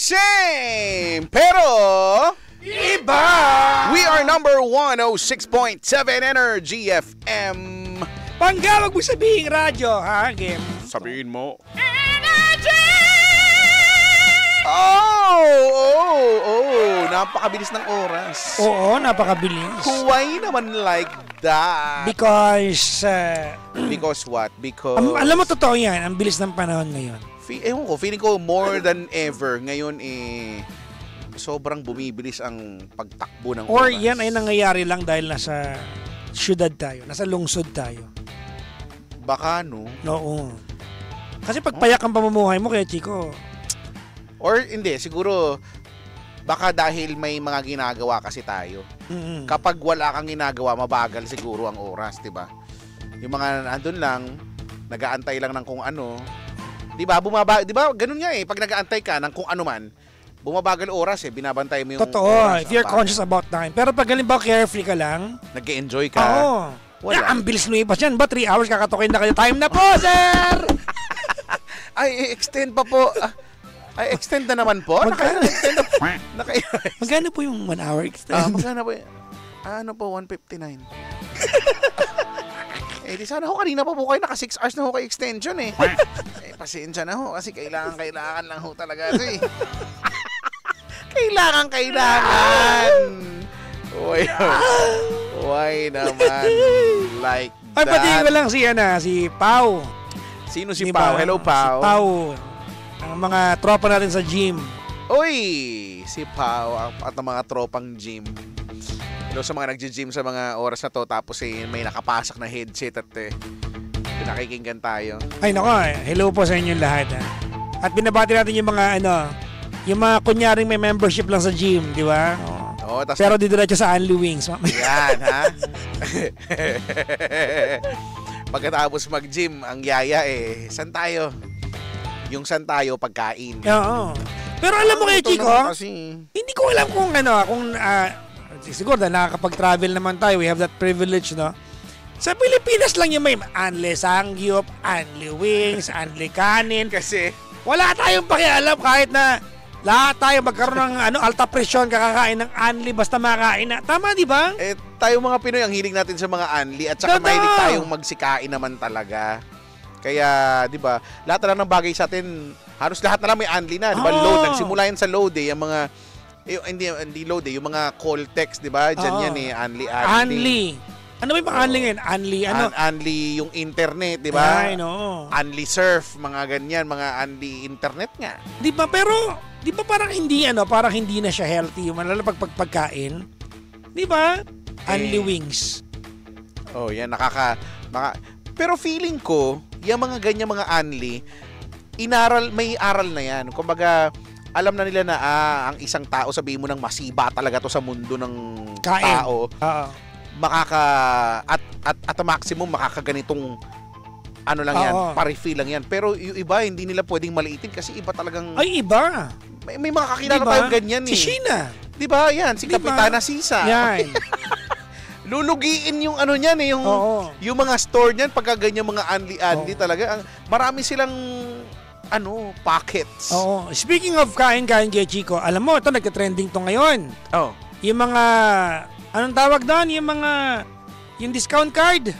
Same, pero iba! We are number 106.7 Energy FM. Pangga, wag mo sabihin radyo, ha, Game? Sabihin mo. Energy! Napakabilis ng oras. Oo, napakabilis. Why naman like that? Because, Because what? Because... alam mo, totoo yan, ang bilis ng panahon ngayon. Ewan ko, feeling ko more than ever ngayon sobrang bumibilis ang pagtakbo ng Or oras. yan ay nangyayari lang dahil nasa syudad tayo, nasa lungsod tayo. Baka, no? Oo. Kasi pagpayak ang pamumuhay mo, kaya Chico. Or hindi, siguro baka dahil may mga ginagawa kasi tayo. Mm-hmm. Kapag wala kang ginagawa, mabagal siguro ang oras, 'di ba? Yung mga andun lang, nag-aantay lang ng kung ano. 'Di ba? 'Di ba? Ganun nga eh, pag nag-aantay ka ng kung ano man, bumabagal oras eh, binabantay mo yung totoo, oras. if you're conscious about time. Pero pag halimbawa carefree ka lang, nag-e-enjoy ka. Oo. Wala. Ang bilis lumipas yan. Ba 3 hours kakatukin na kayo? Time na po, sir! Ay, extend pa po. Ay, extend na naman po. Naka-extend na po. Magkano po yung 1 hour extend? Magkano po? Ano po, 159. Di sana ho, kanina pa po kayo, naka 6 hours na ho kayo extension eh. Pasensya na ho, kasi kailangan lang ho talaga. Kasi, kailangan. Why naman like that? Ay, pati ko lang si Pau. Sino si Diba? Pau? Hello, Pau. Si Pau. Ang mga tropa natin sa gym. Uy, si Pau at ang mga tropang gym. Hello sa mga nagji-gym sa mga oras na to, tapos may nakapasak na headset at pinakikinggan tayo. Ay nako, hello po sa inyong lahat. At binabati natin yung mga yung mga kunyaring may membership lang sa gym, di ba? Oo, pero didiretso sa Only Wings. Yan, ha? Pagkatapos mag-gym, ang yaya saan tayo? Yung saan tayo pagkain. Oo. Pero alam mo kayo, Chico, hindi ko alam kung siguro dahil nakakapag-travel naman tayo, we have that privilege, no? Sa Pilipinas lang yung may Anli Sangyup, Anli Wings, Anli Kanin. Kasi wala tayong pakialam kahit na lahat tayo magkaroon ng alta presyon, kakakain ng Anli basta makain na. Tama, di ba? Tayo mga Pinoy, ang hiling natin sa mga Anli at saka mahilig tayong magsikain naman talaga. Kaya, di ba, lahat na lang ng bagay sa atin, halos lahat na lang may Anli na. Di ba, load, nagsimula yan sa load yung mga, hindi load yung mga call text, di ba? Diyan yan Anli. Ano ba yung mga Anli ngayon? Anli yung internet, di ba? Ay, no. Anli surf, mga ganyan, mga Anli internet nga. Di ba, pero, di ba parang hindi na siya healthy, lalo pagkain? Di ba? Anli Wings. Oh, yan, pero feeling ko, yung mga ganyan mga Anli, may aral na yan. Kumbaga, alam na nila na ang isang tao, sabihin mo nang masiba talaga to sa mundo ng tao. At maximum makakaganitong yan, pa-refill lang yan. Pero yung iba, hindi nila pwedeng maliitin kasi iba talagang... Ay, iba! May mga kakilala tayong ganyan Si Sheena. Di ba? Yan, si Kapitana Sisa. Yan. Lulugiin yung niyan yung mga store niyan pagka ganyan mga Anli talaga. Marami silang pockets. Oo. Speaking of kain kay Chico, alam mo, ito nagka-trending to ngayon. Yung mga, anong tawag doon? Yung discount card.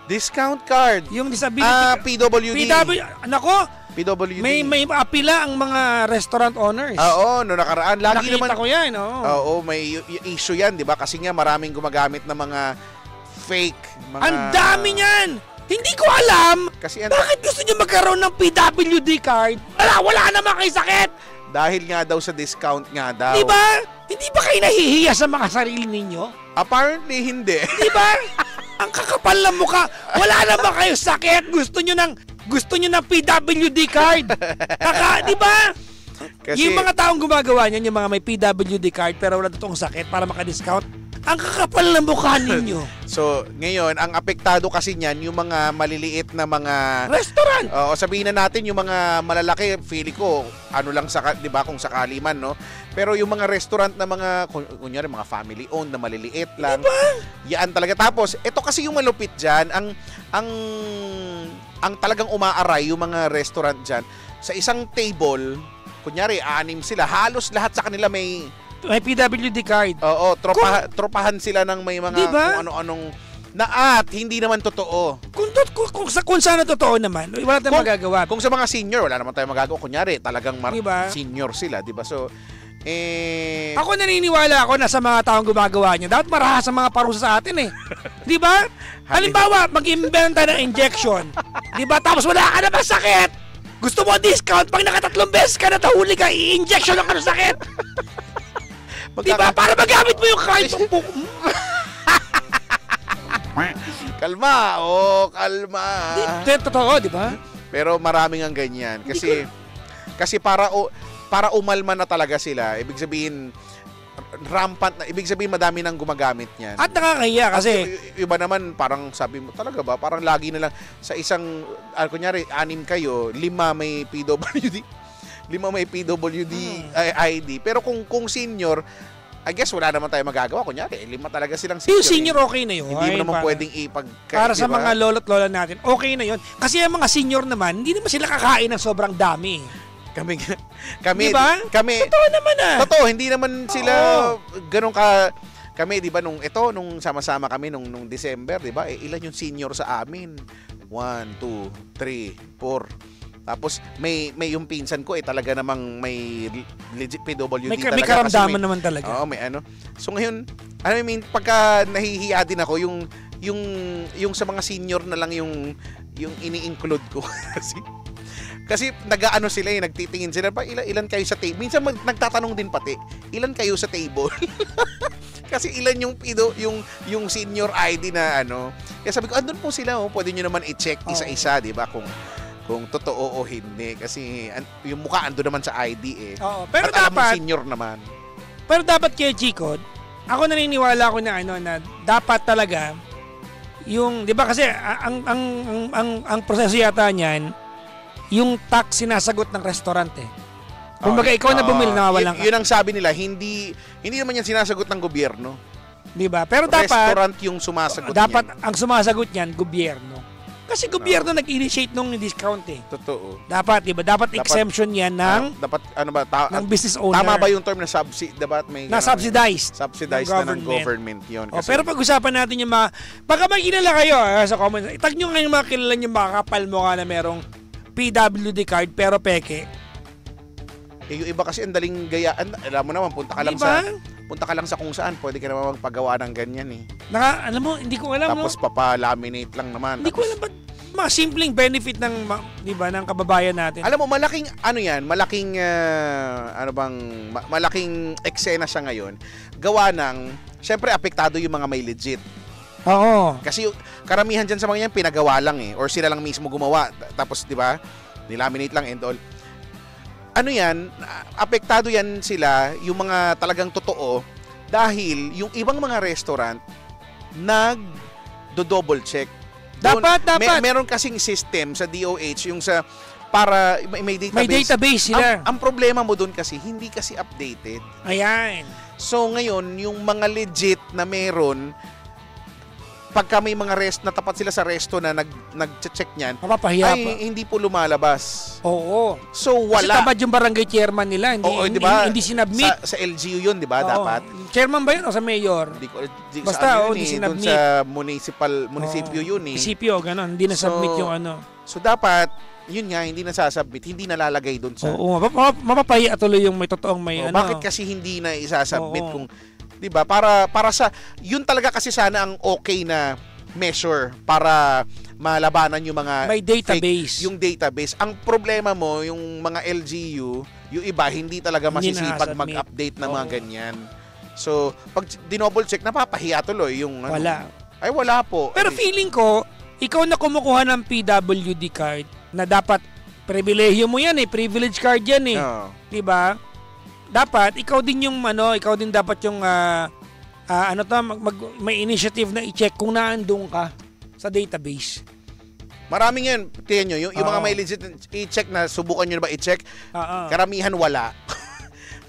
Discount card? Yung disability. PWD. Nako, PWD. may apila ang mga restaurant owners. Oo, no nakaraan. Lagi nakita naman ko yan. Oo, may issue yan, di ba? Kasi nga maraming gumagamit ng mga fake. Ang dami niyan! Hindi ko alam kasi bakit gusto niyo magkaroon ng PWD card? Wala naman kayo sakit! Dahil nga daw sa discount nga daw. Di ba? Hindi ba kayo nahihiya sa mga sarili ninyo? Apparently, hindi. Di ba? Ang kakapal ng mukha. Wala naman kayo sakit. Gusto niyo ng PWD card. Di ba? Kasi, yung mga taong gumagawa niyan, yung mga may PWD card pero wala totoong sakit para maka-discount, ang kakapal ng mukha ninyo. So, ngayon, ang apektado kasi niyan, yung mga maliliit na mga... restaurant! Oo, sabihin na natin, yung mga malalaki, feeling ko, lang, di ba, kung sakali man, no? Pero yung mga restaurant na mga, kunyari, mga family-owned na maliliit lang, diba? Yan talaga. Tapos, ito kasi yung malupit dyan, ang talagang umaaray, yung mga restaurant dyan, sa isang table, kunyari, 6 sila, halos lahat sa kanila may PWD card. Oo, tropahan sila ng may mga Diba? kung ano-anong hindi naman totoo. Kung sana totoo naman, wala tayong magagawa. Kung sa mga senior, wala naman tayong magagawa. Kunyari, talagang Diba? senior sila, di ba? So, Ako naniniwala ako na sa mga taong gumagawa niya, dapat marahas sa mga parusa sa atin eh. Di ba? Halimbawa, mag-imbenta ng injection. Di ba? Tapos wala ka na bang sakit? Gusto mo discount pag nakatatlong beses ka na tahuli ka, i-injection lang ka ng sakit. Di ba? Para magamit mo yung card. Kalma, kalma. Totoo, di ba? Pero maraming ang ganyan. Kasi para umalma na talaga sila, ibig sabihin rampant na, ibig sabihin madami nang gumagamit niyan. At nakakahiya kasi iba naman parang sabi mo talaga ba, parang lagi na lang sa isang kunyari 6 kayo, 5 may PWD. 5 may PWD ID. Pero kung senior, I guess wala naman tayo magagawa. Kunyari, 5 talaga silang senior. yung senior okay na yun. Hindi mo naman pwedeng para sa mga lolo't lola natin, okay na yun. Kasi yung mga senior naman, hindi naman sila kakain ng sobrang dami. Kami, diba? Totoo naman Totoo, hindi naman sila ganun kami, di ba, nung sama-sama kami nung December, di ba? Ilan yung senior sa amin? 1, 2, 3, 4. Tapos may yung pinsan ko talaga namang may legit PWD may talaga. May karamdaman naman talaga. Oo, may ano. So ngayon, pagka nahihiya din ako yung sa mga senior na lang yung ini-include ko kasi nag-aano sila nagtitingin sila pa ilan kayo sa table. Minsan nagtatanong din pati, ilan kayo sa table? Kasi ilan yung senior ID na ano. Kaya sabi ko, andun po sila, pwede niyo naman i-check isa-isa, di ba? Kung totoo o hindi. Kasi yung mukha andun naman sa ID eh. Oo, pero at dapat senior naman. Pero dapat kay G-Code, ako naniniwala ko na na dapat talaga yung, di ba kasi ang proseso yata niyan, yung tax sinasagot ng restaurant eh. Kumbaga ikaw na bumili, nawawalan ka. Yun ang sabi nila, hindi naman yan sinasagot ng gobyerno. Di ba? Pero dapat restaurant yung sumasagot dapat niyan. Ang sumasagot niyan gobyerno. Kasi gobyerno nag-initiate nung discount eh. Totoo. Dapat, di ba? Dapat exemption yan ng dapat ano ba ng business owner. Tama ba yung term na dapat may subsidized ng government yun. Kasi, pero pag-usapan natin yung mga baka may kilala kayo sa comments. Itag nyo nga yung mga kilala nyo, mga kapal mo ka na merong PWD card pero peke. Yung iba kasi ang daling gayaan. Alam mo naman, punta ka lang sa kung saan, pwede ka naman magpagawa ng ganyan eh. Alam mo, hindi ko alam. Tapos papa-laminate lang naman. Hindi ko alam ba't mga simpleng benefit ng, di ba, ng kababayan natin. Alam mo, malaking malaking eksena siya ngayon. Gawa ng, syempre apektado yung mga may legit. Oo. Kasi karamihan dyan sa mga yan, pinagawa lang eh. Or sila lang mismo gumawa. Tapos, di ba, nilaminate lang and all. Ano yan, apektado yan sila, yung mga talagang totoo, dahil yung ibang mga restaurant, nag-double check. Dapat. Meron kasing system sa DOH, yung sa, para may database. May database sila. Ang problema mo doon kasi, hindi kasi updated. Ayan. So ngayon, yung mga legit na meron, pagka may mga na tapat sila sa resto na nag-check niyan, mapapahiya ay pa. hindi po lumalabas. Oo. So wala. Kasi tabad yung barangay chairman nila, hindi sinabmit. Sa LGU yun, di ba, dapat? Chairman ba yun o sa mayor? Basta, hindi sinabmit. Doon sa munisipyo yun eh. Munisipyo, gano'n. Hindi na-submit yung ano. So dapat, yun nga, hindi nasasubmit, hindi nalalagay doon sa... Oo, mapapahiya tuloy yung may totoong may ano. Bakit kasi hindi na isasubmit kung... 'Di ba? Para sa yun talaga kasi sana ang okay na measure para malabanan yung mga may database. Yung database. Ang problema mo yung mga LGU, yung iba hindi talaga masisipag mag-update ng mga ganyan. So, pag dinouble check, napapahiya tuloy yung wala. Ay wala po. Pero feeling ko, ikaw na kumukuha ng PWD card na dapat pribilehiyo mo yan privilege card yan 'di ba? Dapat ikaw din dapat yung may initiative na i-check kung naandun ka sa database. Maraming yan. Tingnan nyo, yung mga may legit i-check na subukan nyo na ba i-check? Karamihan wala.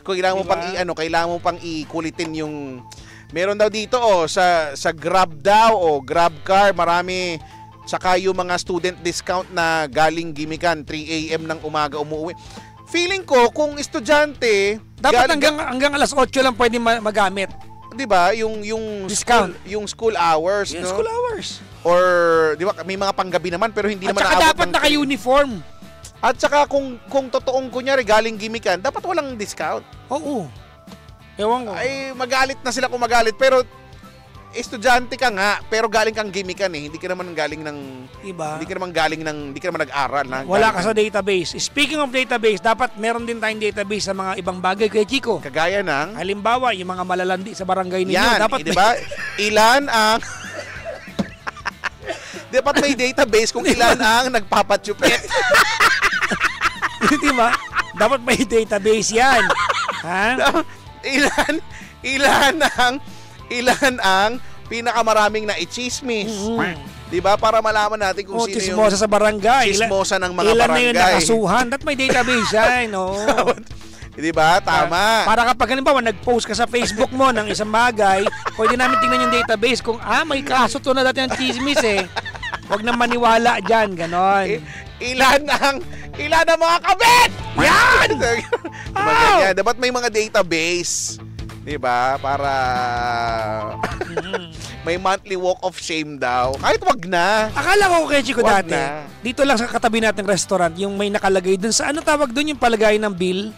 Kung kailangan mo pang ikulitin yung meron daw dito sa Grab daw Grab car, marami. Saka yung mga student discount na galing Gimikan 3 AM ng umaga umuwi. feeling ko kung estudyante, Dapat hanggang alas 8 lang pwede magamit. 'di ba, yung Discount. school hours, Yung no? school hours. Or 'di ba, may mga panggabi naman pero hindi At naman saka aabot dapat ng naka-uniform. At saka kung totoong kunyari galing gimikan, dapat walang discount. Oo. Ewan ko. Ay magalit na sila kung magalit pero estudyante ka nga pero galing kang gimikan eh. Hindi ka naman galing ng Diba? hindi ka naman nag-aral na. Wala ka galing sa database. Speaking of database, dapat meron din tayong database sa mga ibang bagay, Kuya Chico. kagaya ng Halimbawa, yung mga malalandi sa barangay ninyo, yan, dapat di ba? Ilan ang dapat may database kung ilan ang nagpapatsupet. di ba? Dapat may database yan. Ha? ilan ang pinakamaraming naichismis. Di ba? Para malaman natin kung sino yung chismosa sa barangay. chismosa ng mga Ilan barangay. na yung nakasuhan. Dapat may database yan. Oo. Di ba? Tama. Para kapag halimbawa nag-post ka sa Facebook mo ng isang bagay, pwede namin tingnan yung database kung may kaso to na dati ng chismis eh. Huwag na maniwala dyan, ganon. Ilan ang mga kabit? Yan! Ganyan. Dapat may mga database. Diba? Para may monthly walk of shame daw. Kahit wag na. Akala ko, Kechi ko Wag dati, na. dito lang sa katabi nating restaurant, yung may nakalagay dun sa, ano tawag dun, yung palagay ng bill?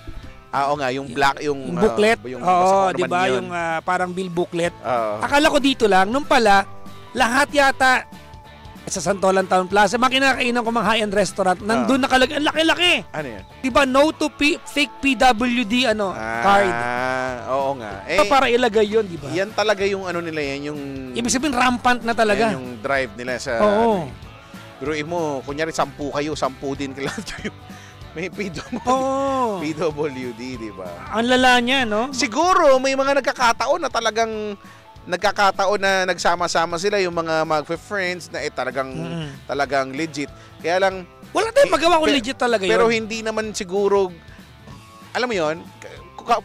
Oo nga, yung black, yung booklet. basta Oo, kung di ano ba? man yun. Yung parang bill booklet. Oo. Akala ko dito lang, nung pala, lahat yata sa Santolan Town Plaza, makinakainan ko mga high-end restaurant, nandun nakalagay, ang laki-laki. Ano yan? Di ba, no to fake PWD card. Oo nga. Para ilagay yun, di ba? Yan talaga yung ano nila yan, yung Ibig sabihin, rampant na talaga. yan yung drive nila sa Oo. Biruin mo, kunyari 10 kayo, 10 din kayo. May PWD, di ba? Ang lala niya, no? Siguro may mga nagkakataon na talagang nagsama-sama sila yung mga mag-friends na talagang legit. Kaya lang Wala tayong magawa kung legit talaga yun. pero hindi naman siguro, alam mo yon,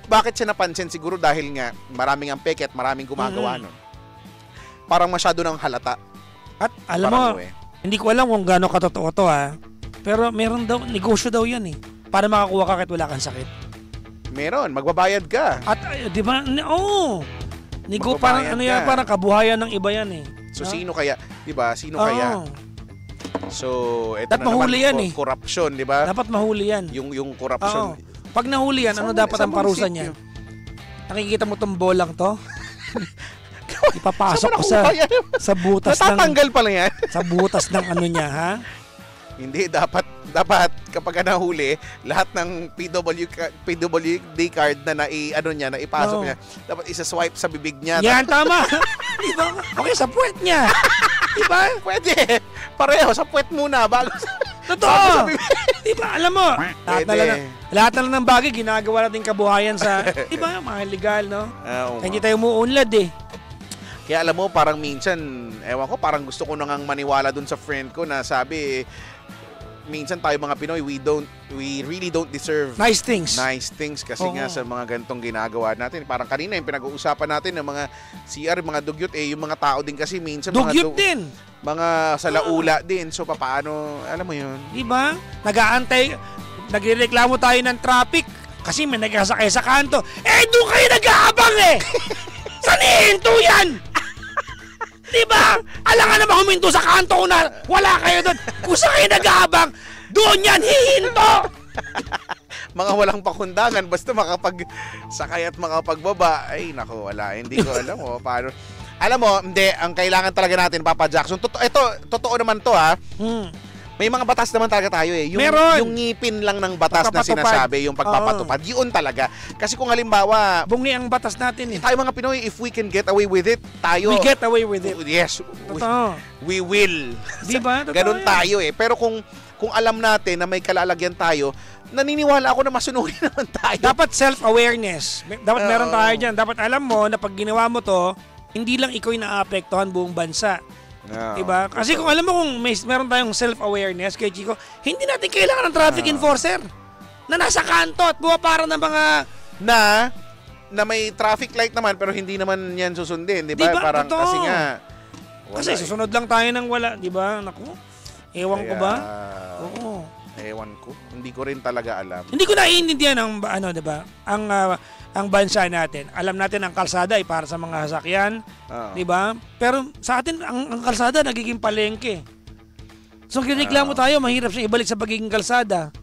bakit siya napansin siguro dahil nga maraming ang peke at maraming gumagawa nun. Parang masyado ng halata. At alam mo, hindi ko alam kung gaano katotoo to pero meron daw, negosyo daw yan eh. Para makakuha ka kahit wala kang sakit. Meron, magbabayad ka. At di ba? Oo. Parang ano yan, parang kabuhayan ng iba yan eh. So sino kaya, 'di ba? Sino kaya? So ito dapat na mahuli naman, yan eh. Corruption, 'di ba? Dapat mahuli yan. Yung corruption. Pag nahuli yan, ano dapat ang parusa niya? Nakikita mo tong bolang to? Ipapasok ko sa butas ng natatanggal pala yan. sa butas ng ano niya, ha? Hindi, dapat kapag nahuli, lahat ng PWD card na naipasok niya, dapat isa-swipe sa bibig niya. Yan, tama. Diba? Okay, sa puwet niya. Diba? Pwede. Pareho, sa puwet muna bago Totoo. Diba? Alam mo, lahat na lang ng bagay ginagawa natin kabuhayan sa, diba? Mga legal, no? Kaya hindi tayo umuunlad eh. Kaya alam mo, parang minsan, ewan ko, parang gusto ko nang maniwala dun sa friend ko na sabi, minsan tayo mga Pinoy, we really don't deserve nice things kasi nga sa mga ganitong ginagawa natin. Parang kanina yung pinag-uusapan natin ng mga CR, mga dugyot, yung mga tao din kasi minsan dugyot din. Mga salaula din. So paano, alam mo yun? Diba? Nag-aantay, nagrereklamo tayo ng traffic kasi may nagkasakay sa kanto. Doon kayo nag-aabang eh! Saan ihinto yan? Diba? Alangan naman huminto sa kanto na wala kayo doon. Kung saan kayo nag-aabang, doon yan hihinto! Mga walang pakundangan, basta makapagsakay at makapagbaba. Ay, naku, wala. Hindi ko alam paano. Alam mo, hindi, ang kailangan talaga natin, Papa Jackson, totoo naman to May mga batas naman talaga tayo eh. Yung ngipin lang ng batas na sinasabi, yung pagpapatupad, yun talaga. Kasi kung halimbawa, bungi ang batas natin eh. Tayo mga Pinoy, if we can get away with it, we get away with it. Yes. We will. Diba? Ganun tayo eh. Pero kung alam natin na may kalalagyan tayo, naniniwala ako na masunurin naman tayo. Dapat self-awareness. Dapat meron tayo dyan. Dapat alam mo na pag ginawa mo to, hindi lang ikaw yung naapektuhan buong bansa. Diba? Kasi kung alam mo kung meron tayong self-awareness kay Chico, hindi natin kailangan ng traffic enforcer na nasa kanto at buwapara ng mga na may traffic light naman pero hindi naman yan susundin, di ba? Parang totoo. kasi nga kasi susunod lang tayo ng wala, di ba? Naku, ewan ko ba? Oo. Ewan ko. Hindi ko rin talaga alam. Hindi ko naiintindihan ang ano, 'di ba? Ang bansa natin. Alam natin ang kalsada ay para sa mga sasakyan, 'di ba? Pero sa atin ang kalsada nagiging palengke. So kireklamo tayo, mahirap siyang ibalik sa pagiging kalsada.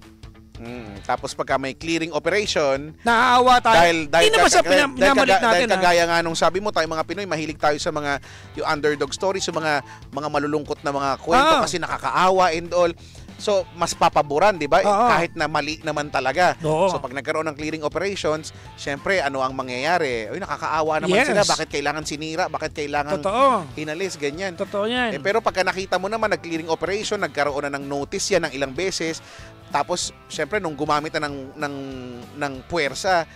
Tapos pagka may clearing operation, naaawa tayo. Hindi naman siya pinamalit natin. Dahil kagaya nga nung sabi mo, tayo mga Pinoy, mahilig tayo sa mga yung underdog stories, yung mga malulungkot na mga kwento kasi nakakaawa and all. So, mas papaboran, di ba? Kahit na mali naman talaga. So, pag nagkaroon ng clearing operations, syempre, ano ang mangyayari? Uy, nakakaawa naman sila. Bakit kailangan sinira? Bakit kailangan inalis? Ganyan. Totoo yan. Pero pagka nakita mo naman, nag-clearing operation, nagkaroon na ng notice yan ng ilang beses, tapos, syempre, nung gumamit na ng puwersa,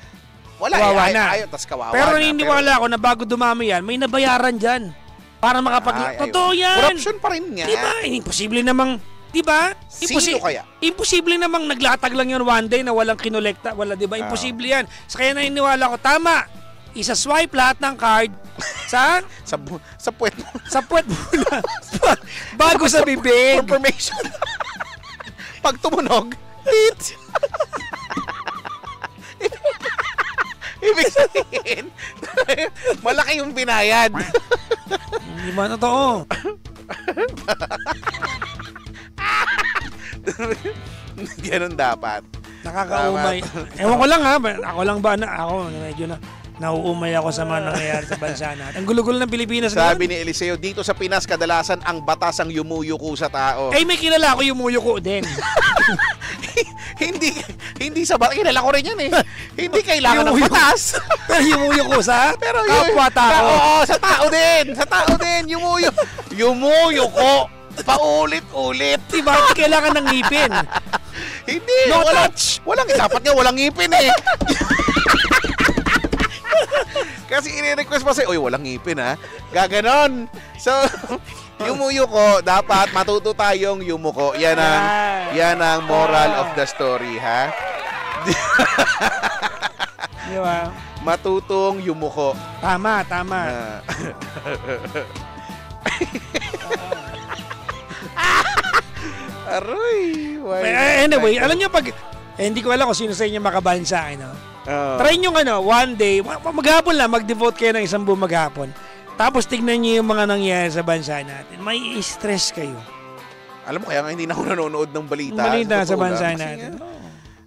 wala. Ayaw, tas kawawa pero naniniwala ako na bago dumami yan, may nabayaran dyan. Para Totoo yan. Corruption pa rin nga. Diba? Imposible namang, diba? Sino kaya? Imposible namang naglatag lang yun one day na walang kinolekta. Wala, diba? Imposible yan. So, kaya naniniwala ko, tama. Isa-swipe lahat ng card sa puwet mo. Sa puwet mo na. Bago sa bibig. Confirmation. Pag tumunog, hit. Ibig sabihin, malaki yung binayad. Hindi ba totoo? Ganun dapat. Nakakaumay. Ewan ko lang ha. Ako lang ba na ako medyo na nauumay ako sa mga nangyayari sa bansa natin. Ang gulo-gulo ng Pilipinas ngayon. Sabi ni Eliseo, dito sa Pinas kadalasan ang batas ang yumuyuko sa tao. Eh may kilala ako yumuyuko din. hindi sa batas. Kilala ko rin yan eh. Hindi kailangan ng batas. Pero yumuyuko sa pero kapwa-tao. Oo, sa tao din. Sa tao din. Yumuyuko. Paulit-ulit. Diba? Kailangan ng ngipin. Hindi. No touch. Dapat nga walang ngipin eh. Kasi i-request pa sa'yo, uy, walang ngipin ha. Gaganon. So, yumuyuko, dapat matuto tayong yumuko. Yan ang moral of the story, ha? Di ba? Matutong yumuko. Tama. Aroy. Anyway, alam niyo pag hindi ko alam kung sino sa inyo makabansa, try nyo one day, maghapon lang, mag-devote kayo ng isang buong maghapon. Tapos tignan nyo yung mga nangyayari sa bansa natin. May stress kayo. Alam mo, kaya nga hindi na ako nanonood ng balita. Sa bansa natin.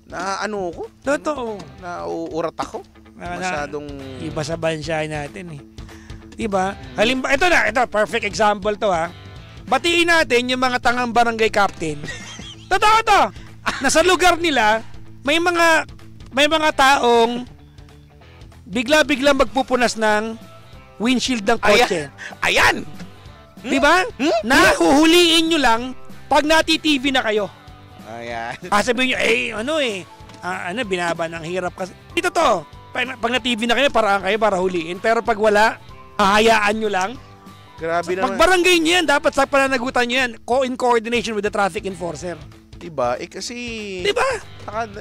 Ano ko? Totoo. Nauurat ako. Masyadong... Iba sa bansa natin eh. Diba? Halimbawa, ito, perfect example to ha. Batiin natin yung mga tangang barangay captain. Totoo to. Nasa lugar nila, may mga taong bigla-bigla magpupunas ng windshield ng kotse. Ayan! Diba? Nahuhuliin nyo lang pag nati-TV na kayo. Ayan. Sabihin nyo, binaba ng hirap kasi. Dito to. Pag na-TV na kayo, paraan kayo para huliin. Pero pag wala, hahayaan nyo lang. Grabe naman. Pag barangay nyo yan, dapat sa pananagutan nyo yan, in coordination with the traffic enforcer. Diba? Kasi... Diba?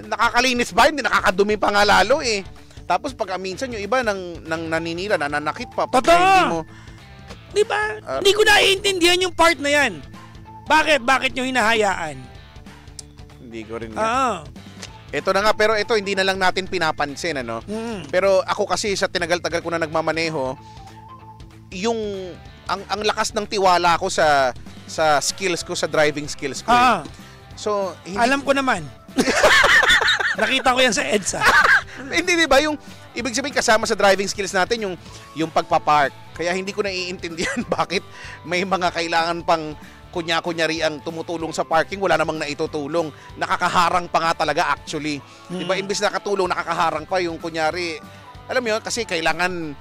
Nakakalinis ba? Hindi nakakadumi pa nga lalo eh. Tapos pag minsan yung iba nang naninira, nananakit pa. Totoo! Diba? Hindi ko naiintindihan yung part na yan. Bakit nyo hinahayaan? Hindi ko rin nga. Ito na nga, pero ito hindi na lang natin pinapansin, ano? Pero ako kasi sa tinagal-tagal ko na nagmamaneho, ang lakas ng tiwala ko sa skills ko, sa driving skills ko. So, alam ko naman. Nakita ko yan sa EDSA. Hindi, diba? Yung ibig sabihin kasama sa driving skills natin yung pagpapark. Kaya hindi ko naiintindihan bakit may mga kailangan pang kunya-kunyari ang tumutulong sa parking, wala namang naitutulong. Nakakaharang pa nga talaga actually. Diba? Imbis nakatulong, nakakaharang pa yung kunyari. Alam mo yun, kasi kailangan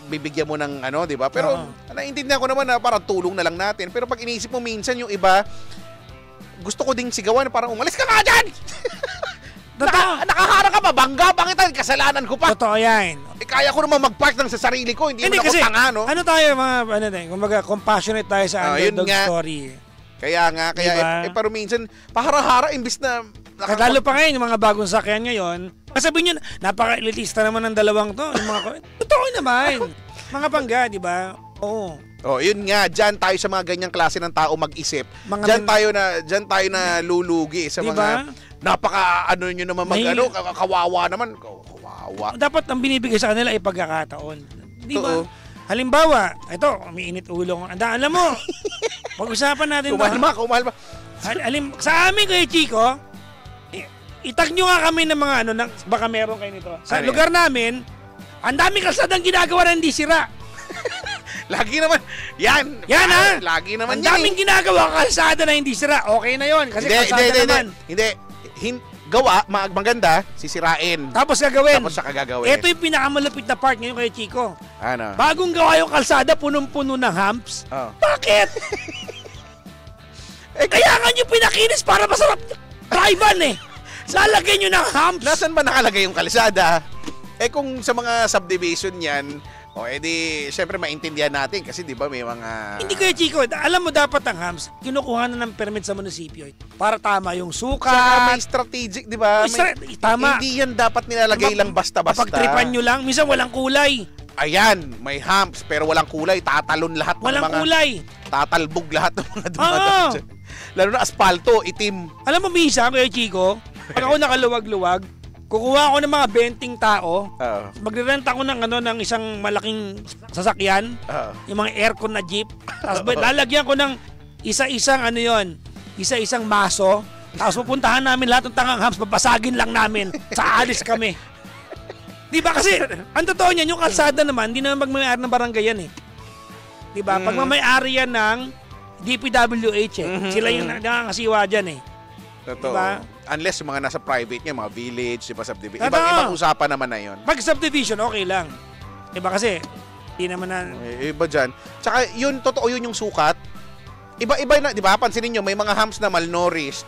bibigyan mo ng diba? Pero naiintindihan ko naman na parang tulong na lang natin. Pero pag iniisip mo minsan yung iba, gusto ko ding sigawan, parang umalis ka nga dyan! Nakaharang ka pa, bangga, bangitan, kasalanan ko pa. Totoo yan. Kaya ko naman mag-park ng sa sarili ko, hindi mo na ako tanga, no? Ano tayo, kumbaga, compassionate tayo sa underdog story. Kaya nga, diba? Pero minsan, pahara-hara, imbis na... Lalo pa ngayon, yung mga bagong sakyan ngayon, sabihin nyo, napaka-elitista naman ng dalawang to. Totoo naman. Mga bangga, di ba? Oo. Oh, yun nga, diyan tayo sa mga ganyang klase ng tao mag-isip. Mga Diyan tayo na lulugi sa Diba? mga napaka ano nyo naman kawawa naman. Kawawa. Dapat ang binibigay sa kanila ay pagkakataon. Di ba? Oo. Halimbawa, ito, umiinit ulo ko. Alam mo, pag-usapan natin Kumalma. Sa amin kayo, Chico, itag nyo nga kami ng mga baka meron kayo nito. Sa Ano lugar namin, ang daming kalsadang ginagawa na hindi sira. Lagi naman. Yan ha. Lagi naman ang daming ginagawa kalsada na hindi sira. Okay na yon kasi kalsada naman. Hindi. Gawa, maganda, sisirain. Tapos gagawin. Tapos siya kagagawin. Ito yung pinakamalapit na part ngayon kayo, Chico. Ano? Bagong gawa yung kalsada, punong-puno ng humps. Oh. Bakit? Kaya nga nyo pinakinis para masarap drive-an eh. Lalagyan nyo ng humps. Nasaan ba nakalagay yung kalsada? Kung sa mga subdivision yan, edi, syempre maintindihan natin kasi di ba may mga... Hindi kayo, Chico. Alam mo dapat ang humps, kinukuha na ng permit sa munisipyo para tama yung Saka sukat. may strategic, di ba? Tama. Hindi yan dapat nilalagay lang basta-basta. Pagtripan nyo lang, minsan walang kulay. Ayan, may humps pero walang kulay. Tatalon lahat ng Walang mga... kulay. Tatalbog lahat ng mga dumadaan dyan. Lalo na asfalto, itim. Alam mo minsan, kayo, Chico, pag ako nakaluwag-luwag, kukuha ako ng mga benting tao, magre-rent ako ng isang malaking sasakyan, yung mga aircon na jeep, tapos lalagyan ko ng isa-isang maso, tapos pupuntahan namin lahat ng tangang humps, babasagin lang namin, sa alis kami. Di ba kasi, ang totoo niyan, yung kalsada naman, hindi naman magmamayari ng barangay yan eh. Di ba? Pag mamayari yan ng DPWH sila yung nakakasiwa dyan eh. Totoo. Diba? Unless yung mga nasa private niya, mga village, diba, subdivision. Totoo. Ibang usapan naman na yun. Pag subdivision, okay lang. Diba kasi, di naman na... Iba dyan. Tsaka yun, totoo yun yung sukat. Iba-iba na, di ba? Pansinin nyo, may mga hams na malnourished.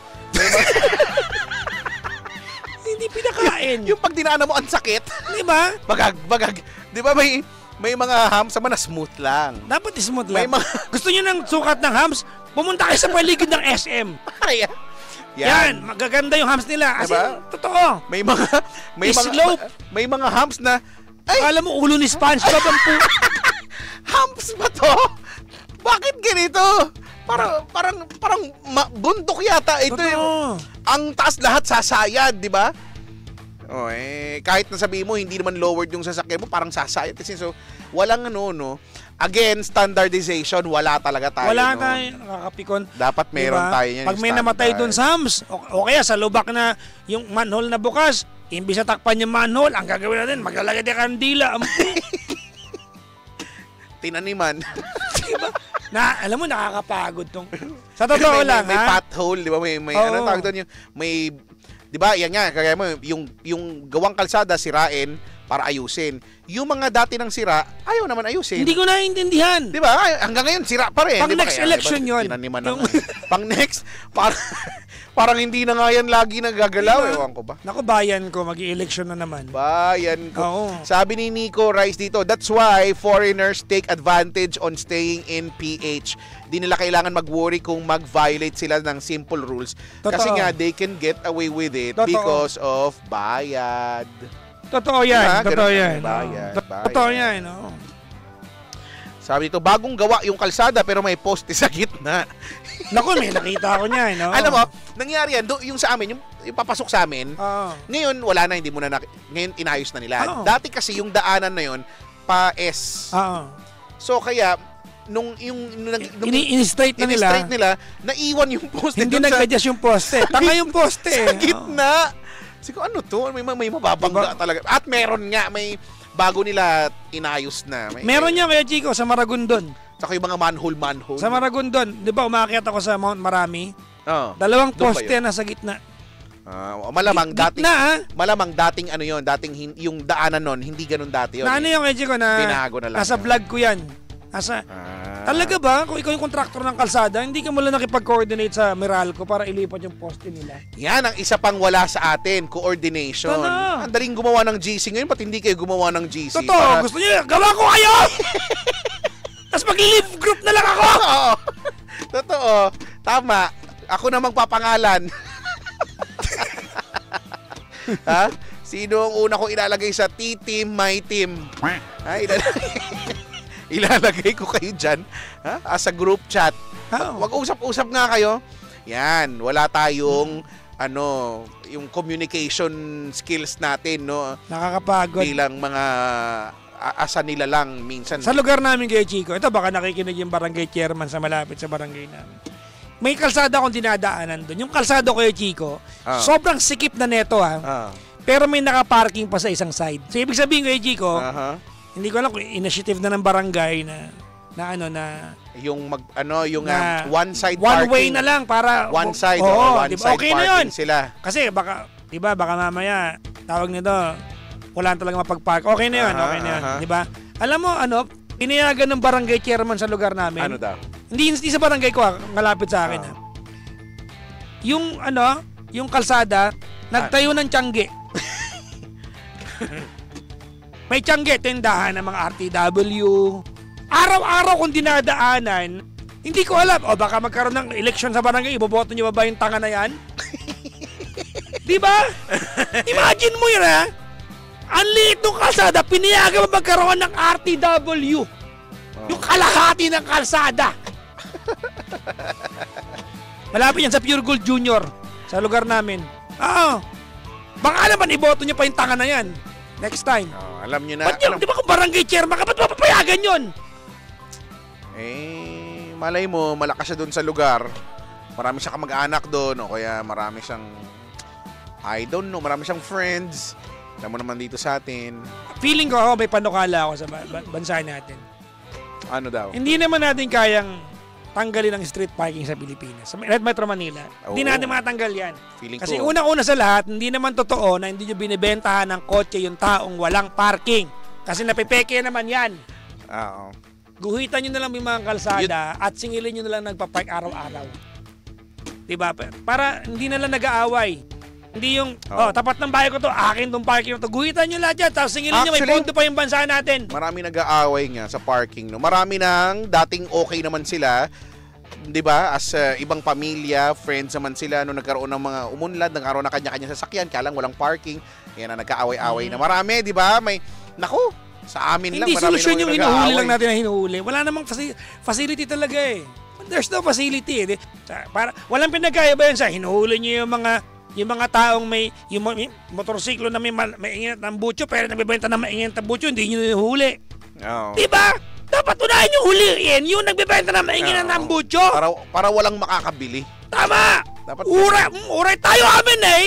Hindi pinakain. Yung pag dinaanan mo, ang sakit. Di ba? Bagag. Di ba may mga hams naman na smooth lang. Dapat smooth lang. May Gusto nyo ng sukat ng hams? Pumunta kayo sa paligid ng SM. Yan, magaganda yung hams nila. As diba? Totoo. May mga hams na alam mo, ulo ni SpongeBob ang hams ba to? Bakit ganito? Parang bundok yata ito. Ang taas lahat sasayad, di ba? Kahit nasabihin mo hindi naman lowered yung sasakyan mo, parang sasayad kasi so walang Again, standardization, wala talaga tayo. Wala tayo, nakakapikon. Dapat meron tayo yan. Pag may namatay doon sa hams, o kaya sa lubak na yung manhole na bukas, imbis na takpan yung manhole, ang gagawin natin, maglalagay ng kandila. Tinaniman. Diba? Alam mo, nakakapagod tong... Sa totoo lang, may pothole, di ba? May ano tawag doon yung... May... Di ba, yan nga, kaya mo, yung gawang kalsada, sirain para ayusin. Yung mga dati ng sira, ayaw naman ayusin. Hindi ko naiintindihan. Di ba? Hanggang ngayon, sira pa rin. Pang diba? next election yun. Pang next, parang hindi na nga yan lagi nagagalaw. Diba? Ewan ko ba? Naku, bayan ko, mag-i-election na naman. Bayan ko. Oo. Sabi ni Nico Rice dito, that's why foreigners take advantage on staying in PH. Di nila kailangan mag-worry kung mag-violate sila ng simple rules. Totoo. Kasi nga, they can get away with it because of bayad. Totoo yan. Totoo yan. Bayad. Totoo yan. Sabi dito, bagong gawa yung kalsada pero may poste sa gitna. Naku, may nakita ako niya. Alam mo, nangyari yan, yung sa amin, yung papasok sa amin, ngayon wala na, hindi mo na, ngayon inayos na nila. Dati kasi yung daanan na yun, pa-S. So kaya, nung in-straight na nila, naiwan yung poste. Hindi nag-adjust yung poste. Tanga yung poste. Sa gitna. Sige, ano to? May mababangga talaga. At meron nga, may bago nila inayos na. Meron niya kaya, Chico, sa Maragondon. Saka yung mga manhole. Sa Maragondon, di ba umakyat ako sa Mount Marami? Dalawang poste na sa gitna. Malamang dating ano yon, dating yung daanan nun, hindi ganun dati yun. Ano yung kaya, Chico, na tinago na lang. Nasa vlog ko yan. Talaga ba? Kung ikaw yung kontraktor ng kalsada, hindi ka mula nakipag-coordinate sa Meralco para ilipat yung poste nila? Yan ang isa pang wala sa atin, coordination. Ang daling gumawa ng GC ngayon, pati hindi kayo gumawa ng GC. Totoo, gusto niyo, gawa ko kayo! Tapos mag-live group na lang ako! Totoo. Tama. Ako na magpapangalan. Ha? Sino ang una ko ilalagay sa T-team, my team? Ha? Ilalagay ko kayo dyan, as a group chat. Ah. Mag-usap-usap nga kayo. Yan, wala tayong yung communication skills natin, no? Nakakapagod. Bilang mga asa nila lang minsan. Sa lugar namin kay Chico, ito baka nakikinig yung barangay chairman sa malapit sa barangay namin. May kalsada akong dinadaanan doon. Yung kalsada ko kay Chico, sobrang sikip na neto Pero may nakaparking pa sa isang side. So ibig sabihin kay Chico, hindi ko alam kung initiative na ng barangay na yung one side one parking. way na lang para one side diba? side Okay na parking yun. sila. Kasi baka mamaya tawag nito wala talaga mapag-park. Okay na yun, okay na yun, di ba? Alam mo pinayagan ng barangay chairman sa lugar namin. Ano daw? Hindi sa barangay ko, malapit sa akin. Yung kalsada, nagtayo ng tiyangge. May tiyangge, tindahan ng mga RTW. Araw-araw kung dinadaanan, hindi ko alam. O baka magkaroon ng eleksyon sa barangay, iboboto niyo ba yung tanga na yan? Di ba? Imagine mo yun, ang liit ng kalsada, pinayagan mo magkaroon ng RTW. Yung kalahati ng kalsada. Malapit yan sa Pure Gold Junior, sa lugar namin. Baka naman iboto niyo pa yung tanga na yan. Next time. Alam niyo na. Di ba kung barangay chairman ka, ba't mapapayagan yun? Malay mo, malakas siya doon sa lugar. Marami siya kamag-anak doon, o kaya marami siyang, I don't know, marami siyang friends. Alam mo naman dito sa atin. Feeling ko may panukala ako sa bansa natin. Ano daw? Hindi naman natin kayang tanggalin ang street parking sa Pilipinas. Sa Metro Manila. Hindi natin matanggal yan. Kasi una-una sa lahat, hindi naman totoo na hindi nyo binibentahan ng kotse yung taong walang parking. Kasi napipeke naman yan. Oo. Guhitan nyo na lang yung mga kalsada at singilin nyo na lang nagpapark araw-araw. Diba? Para hindi na lang nag-aaway. Hindi yung, tapat ng bahay ko to, akin tong parking to. Guhitan nyo lahat yan, tapos singilin nyo, may pondo pa yung bansa natin. Marami nag-aaway nga sa parking. No? Marami nang dating okay naman sila, di ba? As ibang pamilya, friends naman sila, no, nagkaroon ng mga umunlad, nagkaroon ng kanya-kanya sasakyan, kaya lang walang parking. Yan na nagkaaway-away na. Marami, di ba? Sa amin lang. Hindi solusyon yung hinuhuli lang natin na hinuhuli. Wala namang facility talaga eh. There's no facility eh. Walang pinagkaya ba yan sa hinuhuli nyo yung mga taong may motorsiklo na may ingat ng butso pero nagbebenta ng maingat ng butso, hindi nyo huli. Diba? Dapat unahin yung huliin yung nagbebenta ng maingat ng butso. Para walang makakabili. Tama! Dapat uray tayo amin eh!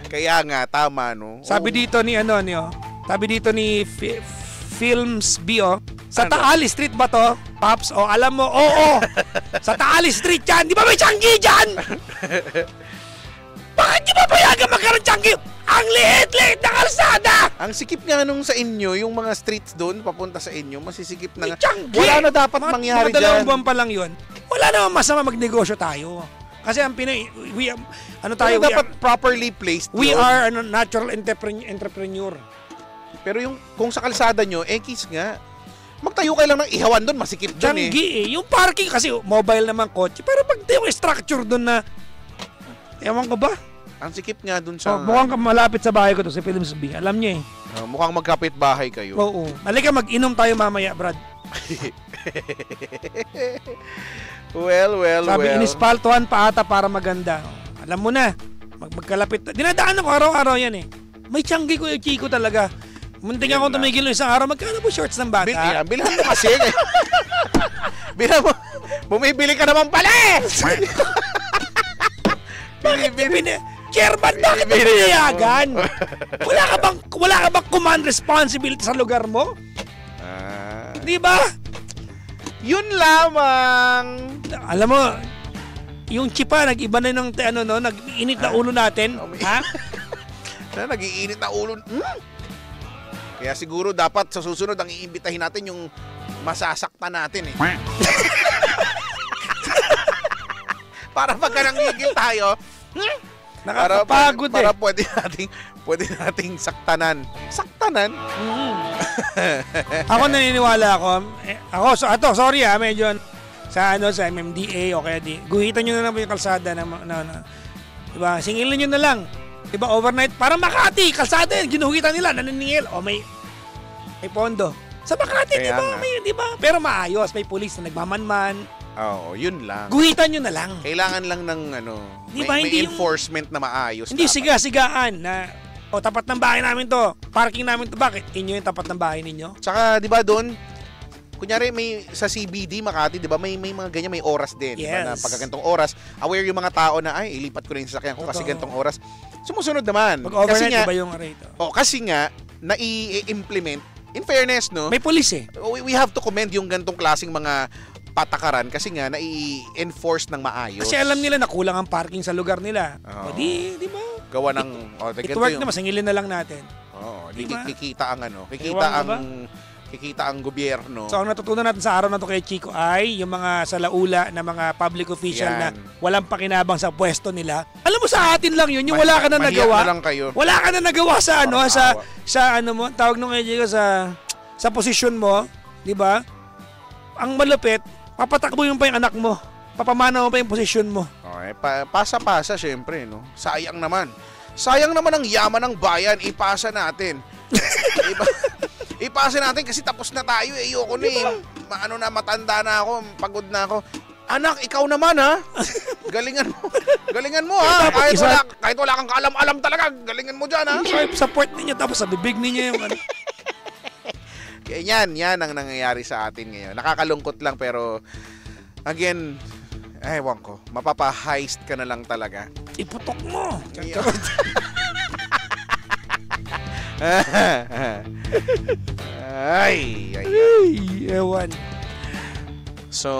Kaya nga, tama, no? Sabi dito ni Films B, sa Taali Street ba to? Paps, alam mo, sa Taali Street yan. Di ba may tiyanggi dyan? Bakit di ba payagan magkaroon tiyanggi? Ang liit-liit na kalsada! Ang sikip nga nung sa inyo, yung mga streets doon, papunta sa inyo, masisikip na nga. Wala na dapat mangyari dyan. Mga 2 buwan pa lang yun. Wala naman masama magnegosyo tayo. Kasi ang Pinoy, dapat properly placed. We are natural entrepreneur. Pero kung sa kalsada nyo, kiss nga. Magtayo kayo lang ng ihawan doon, masikip dyan Tiyanggi Yung parking kasi mobile naman kotse. Pero pag yung structure doon na, ewan ko ba? Ang sikip nga doon sa... mukhang malapit sa bahay ko to, si Films B. Alam niya mukhang magkapit bahay kayo. Oo. Halika, mag-inom tayo mamaya, Brad. Well. Sabi, inispaltuhan pa ata para maganda. Alam mo na, magkalapit. Dinadaan ako araw-araw yan May tiyanggi ko yung Chico talaga. Munting akong tumigil ng isang araw. Magkano po shorts ng bata? Bilhan mo kasi. Bilhan mo. Bumibili ka naman pala Chairman, bakit mo pinayagan? Wala ka bang command responsibility sa lugar mo? Di ba? Yun lamang. Alam mo, yung chipa, nag-iba na ng nag-iinit na ulo natin. Ha? Nag-iinit na ulo. Kaya siguro dapat sa susunod ang iimbitahin natin yung masasaktan natin Para pagka nanggigil tayo, nakakapagod para pwede nating saktanan. Saktanan? Ako naniniwala ako. Sorry medyo sa MMDA o kaya guhitan nyo na lang yung kalsada diba? Singilin nyo na lang. Diba, overnight, parang Makati, kalsada yun, ginuhitan nila, naniningil, may pondo. Sa Makati, Kaya diba, nga. diba? Pero maayos, may pulis na nagmamanman. Oo, yun lang. Guhitan nyo na lang. Kailangan lang ng Diba, may hindi yung- enforcement na maayos. Hindi dapat. siga-sigaan na, tapat ng bahay namin to, parking namin to, bakit? Inyo yung tapat ng bahay ninyo? Tsaka, di ba doon, kunyari may sa CBD Makati, 'di ba? May mga ganyan, may oras din, 'di ba? Na Yes. pagka ganitong oras, aware yung mga tao na ay ilipat ko na yung sasakyan ko kasi Totoo. ganitong oras. Sumusunod naman. Pag Kasi overnight, nga, iba yung rate. kasi nga nai-implement in fairness, no? May pulis eh. We have to commend yung ganitong klaseng mga patakaran kasi nga nai-enforce ng maayos. Kasi alam nila na kulang ang parking sa lugar nila. Oo. Di ba? gawa ng It work na, masingilin na lang natin. Oo, Diba? kikita ang Ewan ko ba? kikita ang gobyerno. So ang natutunan natin sa araw na to kay Chico ay yung mga salaula na mga public official Yan. na walang pakinabang sa pwesto nila. Alam mo sa atin lang yun, yung wala ka na Mahiya nagawa. na lang kayo. Wala ka na nagawa sa Parang awa. sa ano mo, tawag nung kay Chico sa posisyon mo, 'di ba? Ang malupit, papatakbo yung pa yung anak mo. Papamana mo pa yung posisyon mo. Okay, pasa-pasa syempre, no. Sayang naman. Sayang naman ang yaman ng bayan, ipasa natin. Ipasa natin kasi tapos na tayo eh. Ayoko na eh. Matanda na ako, pagod na ako. Anak, ikaw naman ha. Galingan mo. Galingan mo ha. Kahit wala kang kaalam-alam talaga, galingan mo dyan ha. Support ninyo tapos sa bibig ninyo yung ano. Kaya yan ang nangyayari sa atin ngayon. Nakakalungkot lang pero again, ewan ko, mapapa-heist ka na lang talaga. Iputok mo. ay. Ewan. So,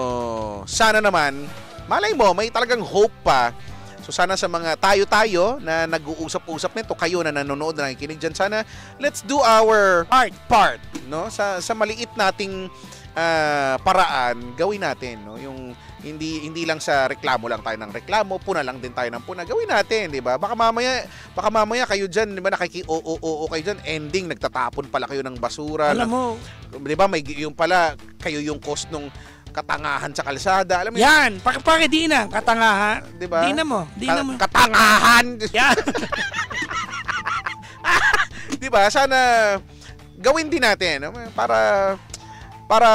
sana naman, malay mo, may talagang hope pa. So, sana sa mga tayo-tayo na nag-uusap-usap nito, kayo na nanonood na nakikinig dyan, sana let's do our part, no? Sa maliit nating paraan, gawin natin, no? Yung hindi lang sa reklamo lang tayo ng reklamo, puna lang din tayo ng puna. Gawin natin, 'di ba? Baka mamaya kayo diyan, 'di ba, oo kayo diyan, ending nagtatapon pala kayo ng basura. Alam mo, 'Di ba? May yung pala kayo yung cause nung katangahan sa kalsada. Alam mo yan, di na, katangahan. 'di ba? Di na mo. Katangahan. Yan. 'Di ba? Sana gawin din natin, no? Para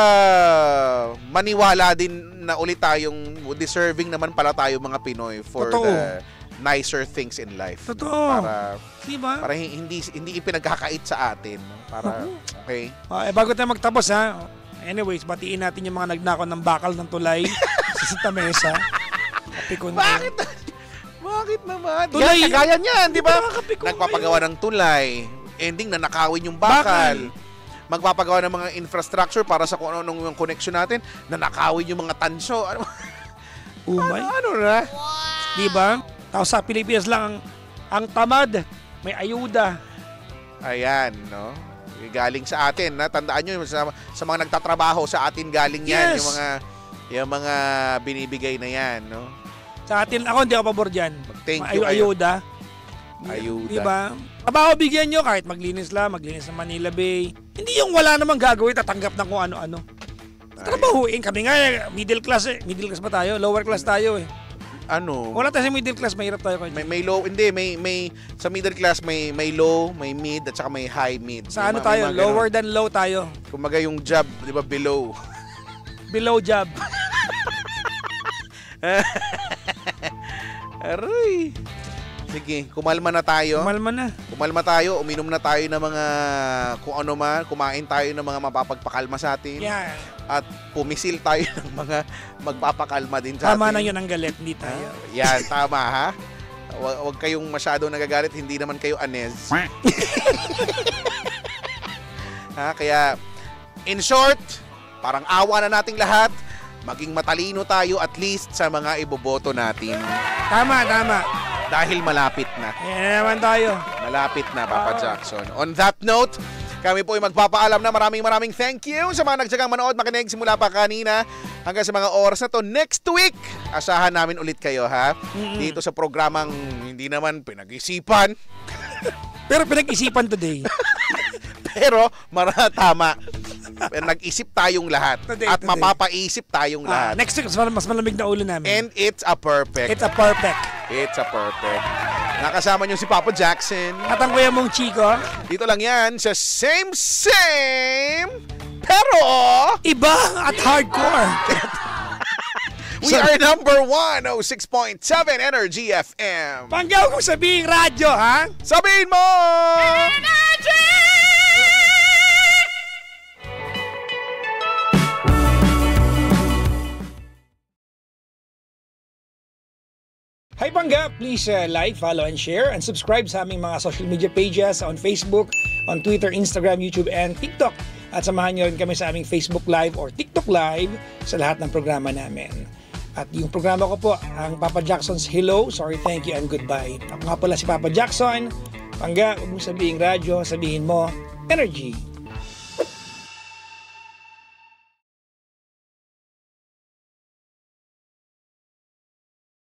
maniwala din na ulit tayong deserving naman pala tayo mga Pinoy for Totoo. the nicer things in life. Totoo. Para Di ba? hindi ipinagkakait sa atin. Para, okay? Bago tayo magtapos ha. Anyways, batiin natin yung mga nagnakaw ng bakal ng tulay sa Santa Mesa. Kapikon. Bakit naman? Tulay. Yan, kagaya niyan, di ba? Kapikon Nagpapagawa ng tulay. Ending na nakawin yung bakal. Magpapagawa ng mga infrastructure para sa kung ano yung connection natin, na nakawin yung mga tanso. Umay. Ano na? Di ba? Tapos sa Pilipinas lang ang tamad. May ayuda. Ayan, no? Galing sa atin, na tandaan nyo sa mga nagtatrabaho sa atin galing yan, Yes. yung mga binibigay na yan, no? Sa atin, ako hindi ako pabor dyan. Thank you kayo. Ayuda. Ayuda. Di ba? Trabaho bigyan nyo kahit maglinis lang, maglinis ng Manila Bay. Hindi yung wala namang gagawin, tatanggap ng kung ano-ano. Trabahuin kami nga, middle class eh. Middle class ba tayo? Lower class tayo eh. Ano? Wala tayo sa middle class, mahirap tayo kayo. May low, hindi, may sa middle class may low, may mid at saka may high mid. Sa ano May tayo? mga ganun. Lower than low tayo. Kumbaga yung job, 'di ba, below. Below job. Aray. Sige, kumalma na tayo. Kumalma na. Kumalma tayo, uminom na tayo ng mga kung ano man, kumain tayo ng mga mapapagpakalma sa atin. Yan. At pumisil tayo ng mga magpapakalma din sa Tama atin. na yun ang galit, hindi tayo. Yan, tama ha. Huwag kayong masyado nagagalit, hindi naman kayo anez. Kaya, in short, parang awa na nating lahat, maging matalino tayo at least sa mga iboboto natin. Tama. Dahil malapit na. Yan naman tayo. Malapit na, Papa Jackson. On that note, kami po ay magpapaalam na maraming thank you sa mga nagtsagang manood, makinig simula pa kanina hanggang sa mga oras na to. Next week, asahan namin ulit kayo ha. Dito sa programang hindi naman pinag-isipan. Pero pinag-isipan today. Pero tama. Nag-isip tayong lahat. Today. Mapapaisip tayong lahat. Next week, mas malamig na ulo namin. And it's a perfect. It's a perfect. It's a perfect. Nakasama niyo si Papa Jackson. At ang kuya mong Chico. Dito lang yan sa same, pero Iba at hardcore. we are number 106.7 Energy FM. Panggaw kong sabihin radyo, ha? Sabihin mo! Hi Pangga! Please like, follow, and share, and subscribe sa aming mga social media pages on Facebook, on Twitter, Instagram, YouTube, and TikTok. At samahan nyo rin kami sa aming Facebook Live or TikTok Live sa lahat ng programa namin. At yung programa ko po, ang Papa Jackson's Hello, Sorry, Thank You, and Goodbye. Ako nga pala si Papa Jackson. Pangga, huwag mo sabihin radyo, sabihin mo, energy.